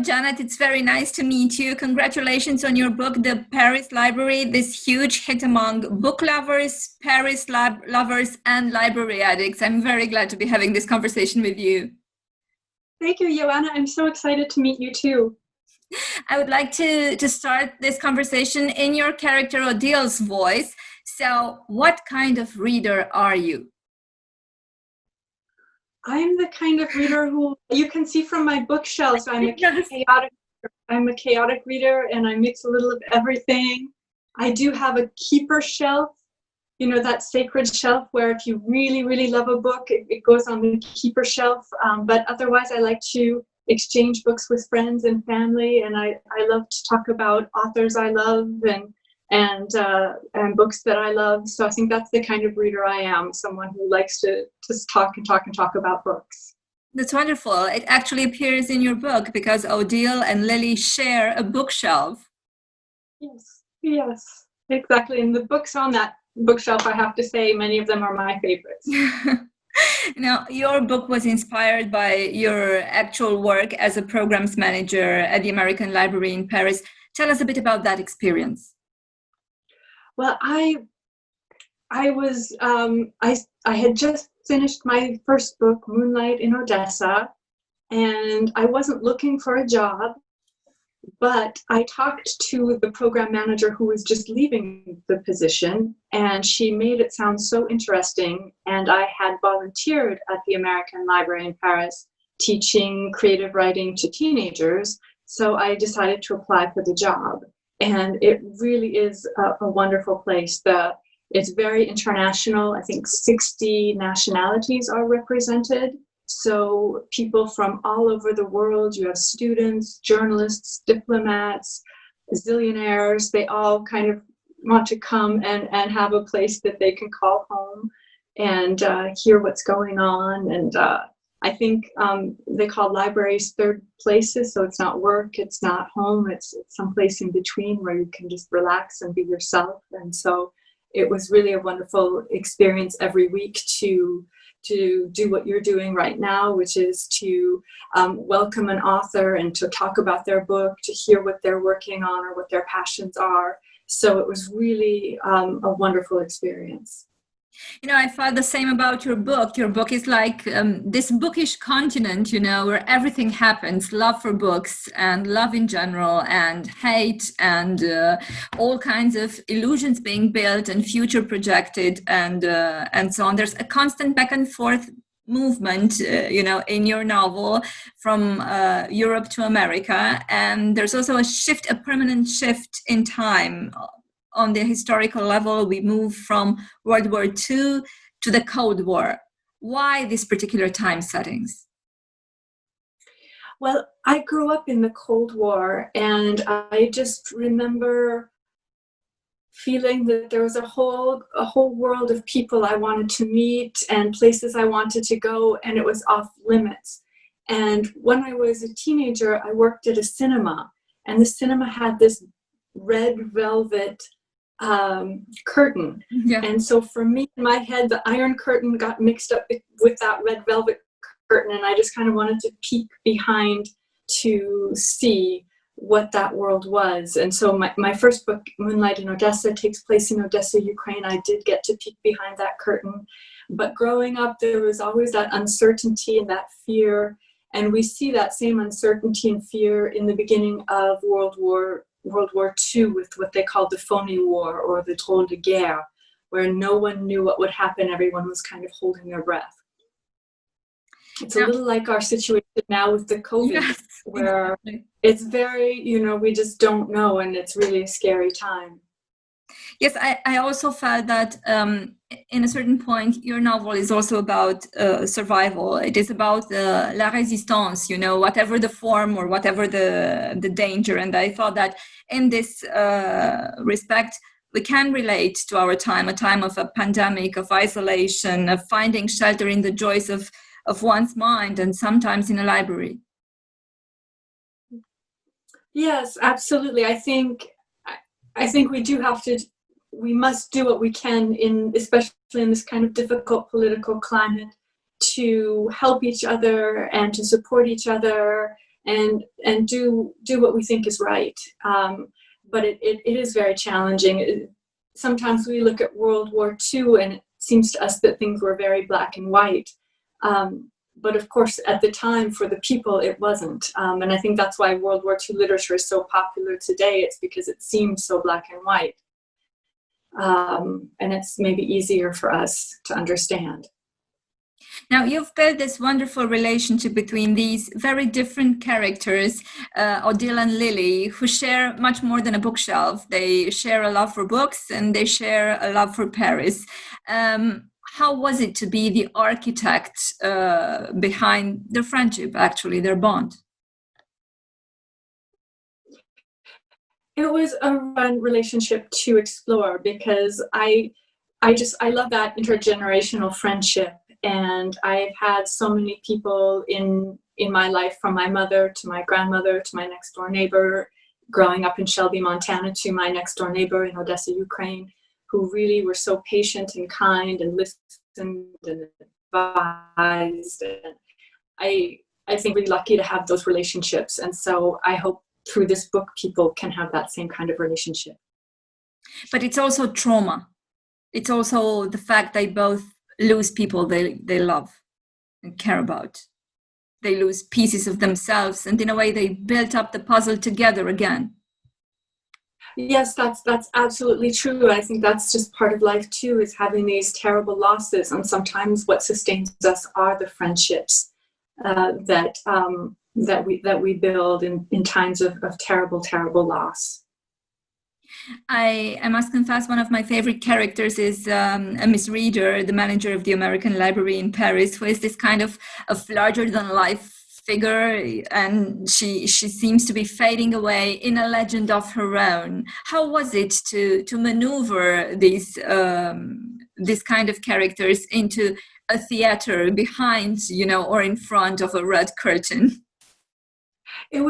Janet, it's very nice to meet you. Congratulations on your book, The Paris Library, this huge hit among book lovers, Paris lovers, and library addicts. I'm very glad to be having this conversation with you. Thank you, Ioana. I'm so excited to meet you too. I would like to start this conversation in your character Odile's voice. So what kind of reader are you? I'm the kind of reader who you can see from my bookshelves. I'm a chaotic reader, and I mix a little of everything. I do have a keeper shelf, you know, that sacred shelf where if you really, really love a book, it goes on the keeper shelf. But otherwise, I like to exchange books with friends and family, and I love to talk about authors I love and books that I love. So I think that's the kind of reader I am, someone who likes to just talk about books. That's wonderful. It actually appears in your book because Odile and Lily share a bookshelf. Yes, exactly. And the books on that bookshelf, I have to say, many of them are my favorites. Now, your book was inspired by your actual work as a programs manager at the American Library in Paris. Tell us a bit about that experience. Well, I had just finished my first book, Moonlight in Odessa, and I wasn't looking for a job, but I talked to the program manager who was just leaving the position, and she made it sound so interesting. And I had volunteered at the American Library in Paris teaching creative writing to teenagers, so I decided to apply for the job. And it really is a wonderful place. It's very international. I think 60 nationalities are represented. So people from all over the world, you have students, journalists, diplomats, zillionaires, they all kind of want to come and have a place that they can call home and hear what's going on. And I think they call libraries third places, so it's not work, it's not home, it's someplace in between where you can just relax and be yourself. And so it was really a wonderful experience every week to do what you're doing right now, which is to welcome an author and to talk about their book, to hear what they're working on or what their passions are. So it was really a wonderful experience. You know, I thought the same about your book. Your book is like this bookish continent, you know, where everything happens, love for books and love in general and hate and all kinds of illusions being built and future projected and so on. There's a constant back and forth movement, you know, in your novel from Europe to America. And there's also a permanent shift in time. On the historical level, we move from World War II to the Cold War. Why these particular time settings? Well, I grew up in the Cold War, and I just remember feeling that there was a whole world of people I wanted to meet and places I wanted to go, and it was off limits. And when I was a teenager, I worked at a cinema, and the cinema had this red velvet curtain. Yeah. And so for me, in my head, the Iron Curtain got mixed up with that red velvet curtain, and I just kind of wanted to peek behind to see what that world was. And so my first book, Moonlight in Odessa, takes place in Odessa, Ukraine. I did get to peek behind that curtain. But growing up, there was always that uncertainty and that fear. And we see that same uncertainty and fear in the beginning of World War II with what they called the phony war or the drôle de guerre, where no one knew what would happen. Everyone was kind of holding their breath. It's a little like our situation now with the COVID, yes, where exactly. It's very, you know, we just don't know, and it's really a scary time. Yes, I also felt that in a certain point, your novel is also about survival. It is about la résistance, you know, whatever the form or whatever the danger. And I thought that in this respect, we can relate to our time, a time of a pandemic, of isolation, of finding shelter in the joys of one's mind and sometimes in a library. Yes, absolutely. I think we must do what we can especially in this kind of difficult political climate, to help each other and to support each other and do what we think is right. But it is very challenging. Sometimes we look at World War II and it seems to us that things were very black and white. But of course, at the time, for the people, it wasn't. And I think that's why World War II literature is so popular today. It's because it seems so black and white. And it's maybe easier for us to understand. Now, you've built this wonderful relationship between these very different characters, Odile and Lily, who share much more than a bookshelf. They share a love for books and they share a love for Paris. How was it to be the architect behind their friendship, actually, their bond? It was a fun relationship to explore because I love that intergenerational friendship. And I've had so many people in my life, from my mother to my grandmother to my next door neighbor, growing up in Shelby, Montana, to my next door neighbor in Odessa, Ukraine, who really were so patient and kind and listened and advised. And I think we're lucky to have those relationships. And so I hope through this book, people can have that same kind of relationship. But it's also trauma. It's also the fact they both lose people they love and care about. They lose pieces of themselves, and in a way they built up the puzzle together again. Yes, that's absolutely true. I think that's just part of life too, is having these terrible losses. And sometimes what sustains us are the friendships that we build in times of terrible, terrible loss. I must confess, one of my favorite characters is a Miss Reader, the manager of the American Library in Paris, who is this kind of larger-than-life figure, and she seems to be fading away in a legend of her own. How was it to maneuver these kind of characters into a theater behind, or in front of a red curtain? It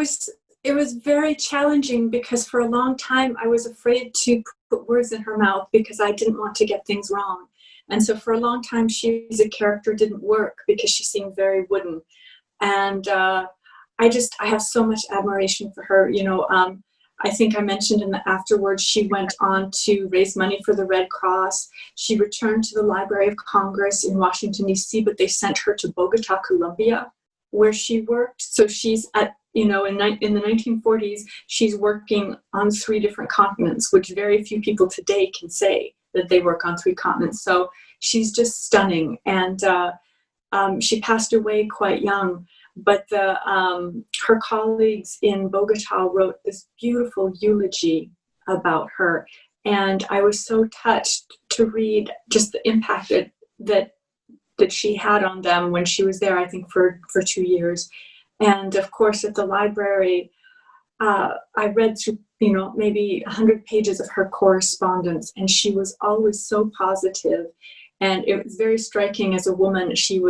was very challenging because for a long time I was afraid to put words in her mouth because I didn't want to get things wrong. And so for a long time, she as a character didn't work because she seemed very wooden. And I have so much admiration for her. I think I mentioned in the afterwards, she went on to raise money for the Red Cross. She returned to the Library of Congress in Washington, D.C., but they sent her to Bogota, Colombia, where she worked. So she's in the 1940s, she's working on 3 different continents, which very few people today can say that they work on 3 continents. So she's just stunning. And she passed away quite young, but her colleagues in Bogota wrote this beautiful eulogy about her. And I was so touched to read just the impact that she had on them when she was there, I think for 2 years. And of course, at the library, I read through, maybe 100 pages of her correspondence, and she was always so positive. And it was very striking as a woman. She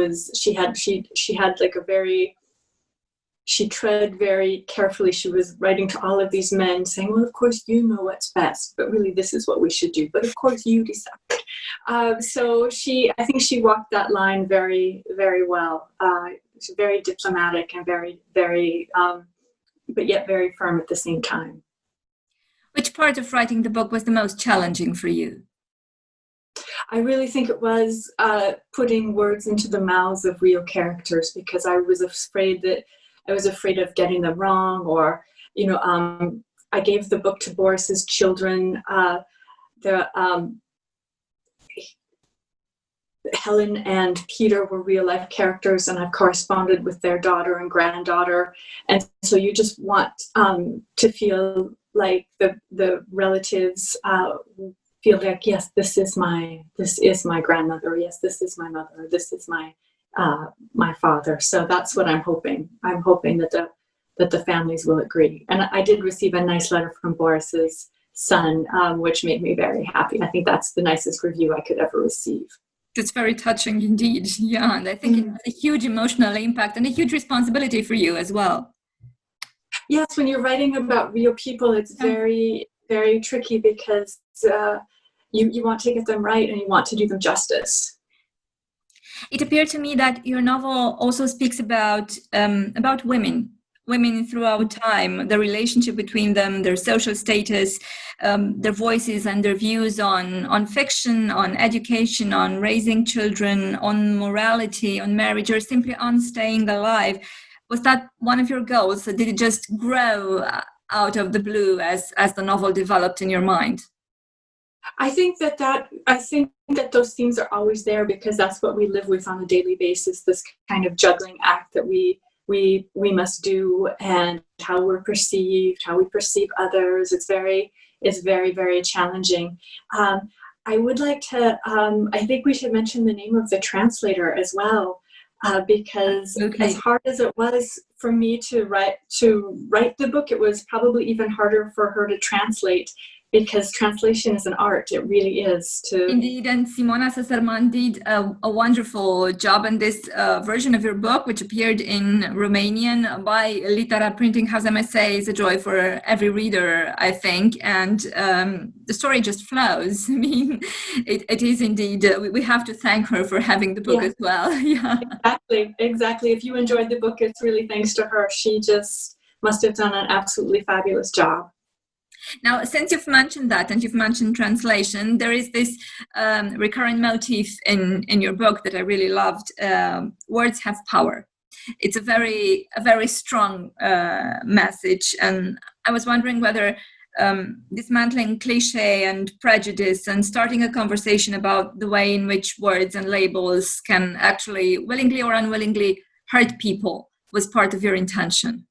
tread very carefully. She was writing to all of these men saying, well, of course, you know what's best, but really this is what we should do. But of course you decide. So I think she walked that line very, very well. She's very diplomatic and very, very, but yet very firm at the same time. Which part of writing the book was the most challenging for you? I really think it was putting words into the mouths of real characters, because I was afraid of getting them wrong, or, I gave the book to Boris's children. Helen and Peter were real life characters, and I've corresponded with their daughter and granddaughter. And so you just want to feel like the relatives feel like, yes, this is my grandmother. Yes, this is my mother. This is my father. So that's what I'm hoping. I'm hoping that the families will agree. And I did receive a nice letter from Boris's son, which made me very happy. I think that's the nicest review I could ever receive. That's very touching indeed. Yeah, and I think it has a huge emotional impact and a huge responsibility for you as well. Yes, when you're writing about real people, it's very, very tricky, because you want to get them right and you want to do them justice. It appeared to me that your novel also speaks about women women throughout time, the relationship between them, their social status, their voices and their views on fiction, on education, on raising children, on morality, on marriage, or simply on staying alive. Was that one of your goals? Or did it just grow out of the blue as the novel developed in your mind? I think that those themes are always there because that's what we live with on a daily basis, this kind of juggling act that we must do, and how we're perceived, how we perceive others. It's very, very challenging. I would like to, I think we should mention the name of the translator as well, because as hard as it was for me to write the book, it was probably even harder for her to translate, because translation is an art. It really is. Indeed, and Simona Săsărman did a wonderful job in this version of your book, which appeared in Romanian by Litera Printing House. I must say, is a joy for every reader, I think, and the story just flows. I mean, it is indeed. We have to thank her for having the book as well. Yeah, exactly. If you enjoyed the book, it's really thanks to her. She just must have done an absolutely fabulous job. Now, since you've mentioned that and you've mentioned translation, there is this recurrent motif in your book that I really loved. Words have power. It's a very strong message, and I was wondering whether dismantling cliche and prejudice and starting a conversation about the way in which words and labels can actually, willingly or unwillingly, hurt people was part of your intention.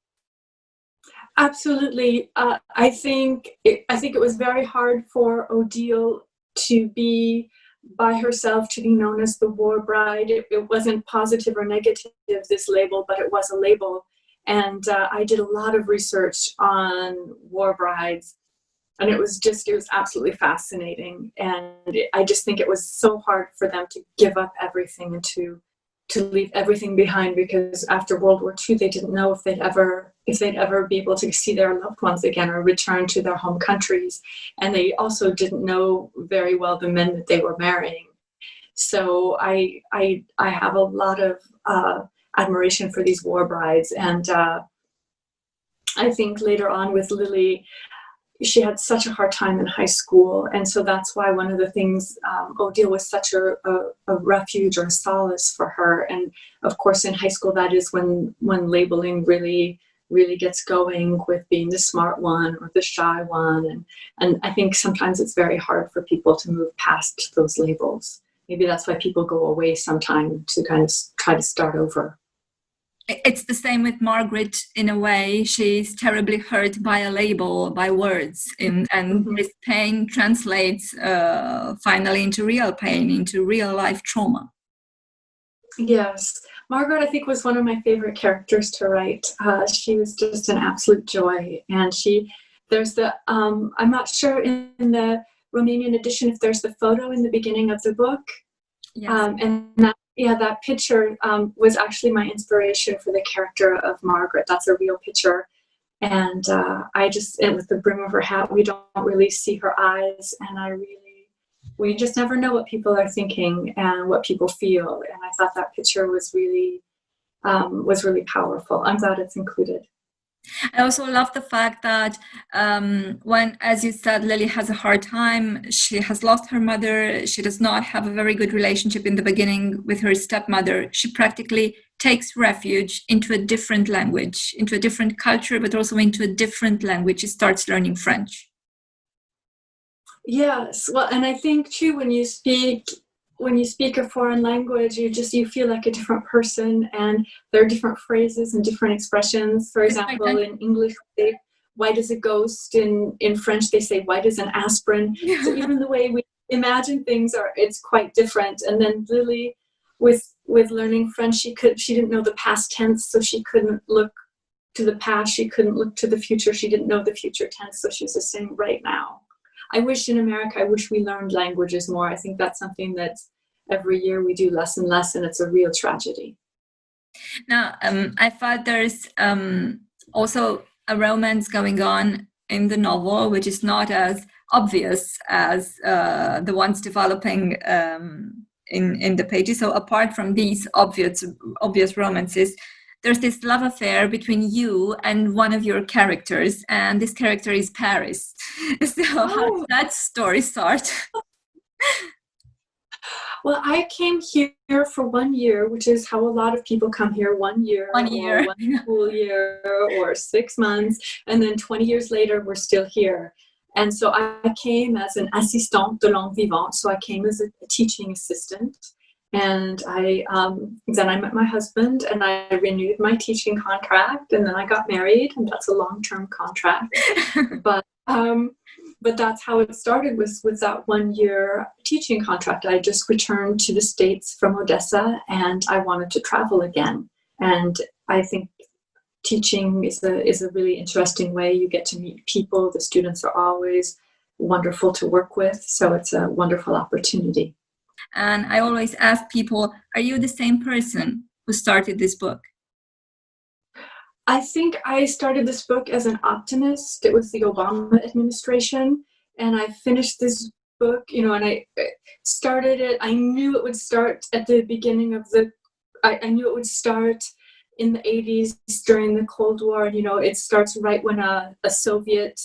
Absolutely. I think it was very hard for Odile to be by herself, to be known as the war bride. It wasn't positive or negative, this label, but it was a label. And I did a lot of research on war brides, and it was absolutely fascinating. And I just think it was so hard for them to give up everything and to leave everything behind, because after World War II, they didn't know if they'd ever be able to see their loved ones again or return to their home countries. And they also didn't know very well the men that they were marrying. So I have a lot of admiration for these war brides. And I think later on with Lily, she had such a hard time in high school. And so that's why one of the things, Odile was such a refuge or a solace for her. And of course, in high school, that is when labeling really gets going, with being the smart one or the shy one. And I think sometimes it's very hard for people to move past those labels. Maybe that's why people go away sometime, to kind of try to start over. It's the same with Margaret in a way. She's terribly hurt by a label, by words, and this pain translates finally into real pain, into real life trauma. Yes. Margaret, I think, was one of my favorite characters to write. She was just an absolute joy. And there's the, I'm not sure in the Romanian edition if there's the photo in the beginning of the book. Yes. And that picture was actually my inspiration for the character of Margaret. That's a real picture. And and with the brim of her hat, we don't really see her eyes. And we just never know what people are thinking and what people feel. And I thought that picture was really powerful. I'm glad it's included. I also love the fact that when, as you said, Lily has a hard time, she has lost her mother, she does not have a very good relationship in the beginning with her stepmother. She practically takes refuge into a different language, into a different culture, but also into a different language. She starts learning French. Yes, well, and I think too, when you speak a foreign language, you feel like a different person, and there are different phrases and different expressions. For example, in English, they say, white as a ghost. In French, they say white as an aspirin. Yeah. So even the way we imagine things it's quite different. And then Lily, with learning French, she didn't know the past tense, so she couldn't look to the past. She couldn't look to the future. She didn't know the future tense, so she was just saying right now. I wish we learned languages more. I think that's something that every year we do less and less, and it's a real tragedy. Now, I thought there's also a romance going on in the novel, which is not as obvious as the ones developing in the pages. So apart from these obvious romances, there's this love affair between you and one of your characters, and this character is Paris. So how did that story start? Well, I came here for 1 year, which is how a lot of people come here, 1 year, 1 year, or 1 school year, or 6 months, and then 20 years later, we're still here. And so I came as an assistante de langue vivante, so I came as a teaching assistant. And then I met my husband, and I renewed my teaching contract, and then I got married, and that's a long-term contract. But that's how it started, was with that 1 year teaching contract. I just returned to the States from Odessa, and I wanted to travel again. And I think teaching is a really interesting way. You get to meet people. The students are always wonderful to work with, so it's a wonderful opportunity. And I always ask people, are you the same person who started this book? I think I started this book as an optimist. It was the Obama administration, and I finished this book, and I started it. I knew it would start at the beginning of I knew it would start in the 80s during the Cold War. It starts right when a Soviet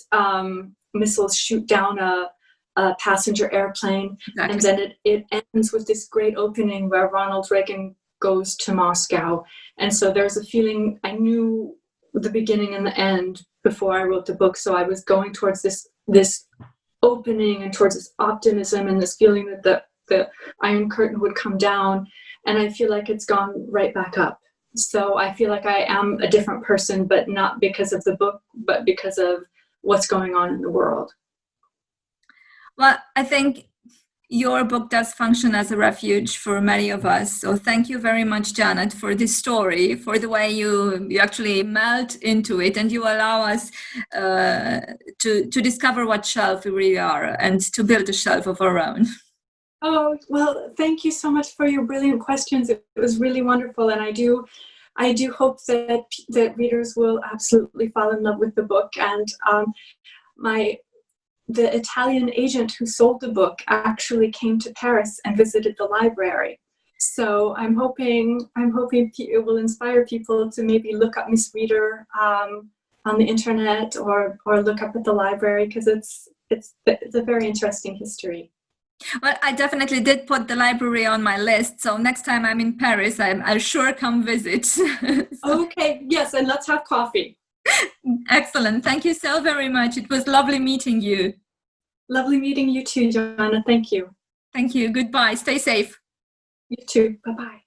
missiles shoot down a passenger airplane. Exactly. And then it ends with this great opening where Ronald Reagan goes to Moscow. And so there's a feeling, I knew the beginning and the end before I wrote the book. So I was going towards this opening and towards this optimism and this feeling that the Iron Curtain would come down. And I feel like it's gone right back up. So I feel like I am a different person, but not because of the book, but because of what's going on in the world. Well, I think your book does function as a refuge for many of us. So thank you very much, Janet, for this story, for the way you actually melt into it and you allow us to discover what shelf we really are and to build a shelf of our own. Oh, well, thank you so much for your brilliant questions. It was really wonderful. And I do hope that readers will absolutely fall in love with the book. And the Italian agent who sold the book actually came to Paris and visited the library. So I'm hoping it will inspire people to maybe look up Miss Reader on the internet or look up at the library, because it's a very interesting history. Well, I definitely did put the library on my list. So next time I'm in Paris, I'll sure come visit. Okay, yes, and let's have coffee. Excellent. Thank you so very much. It was lovely meeting you. Lovely meeting you too, Joanna. Thank you. Thank you. Goodbye. Stay safe. You too. Bye-bye.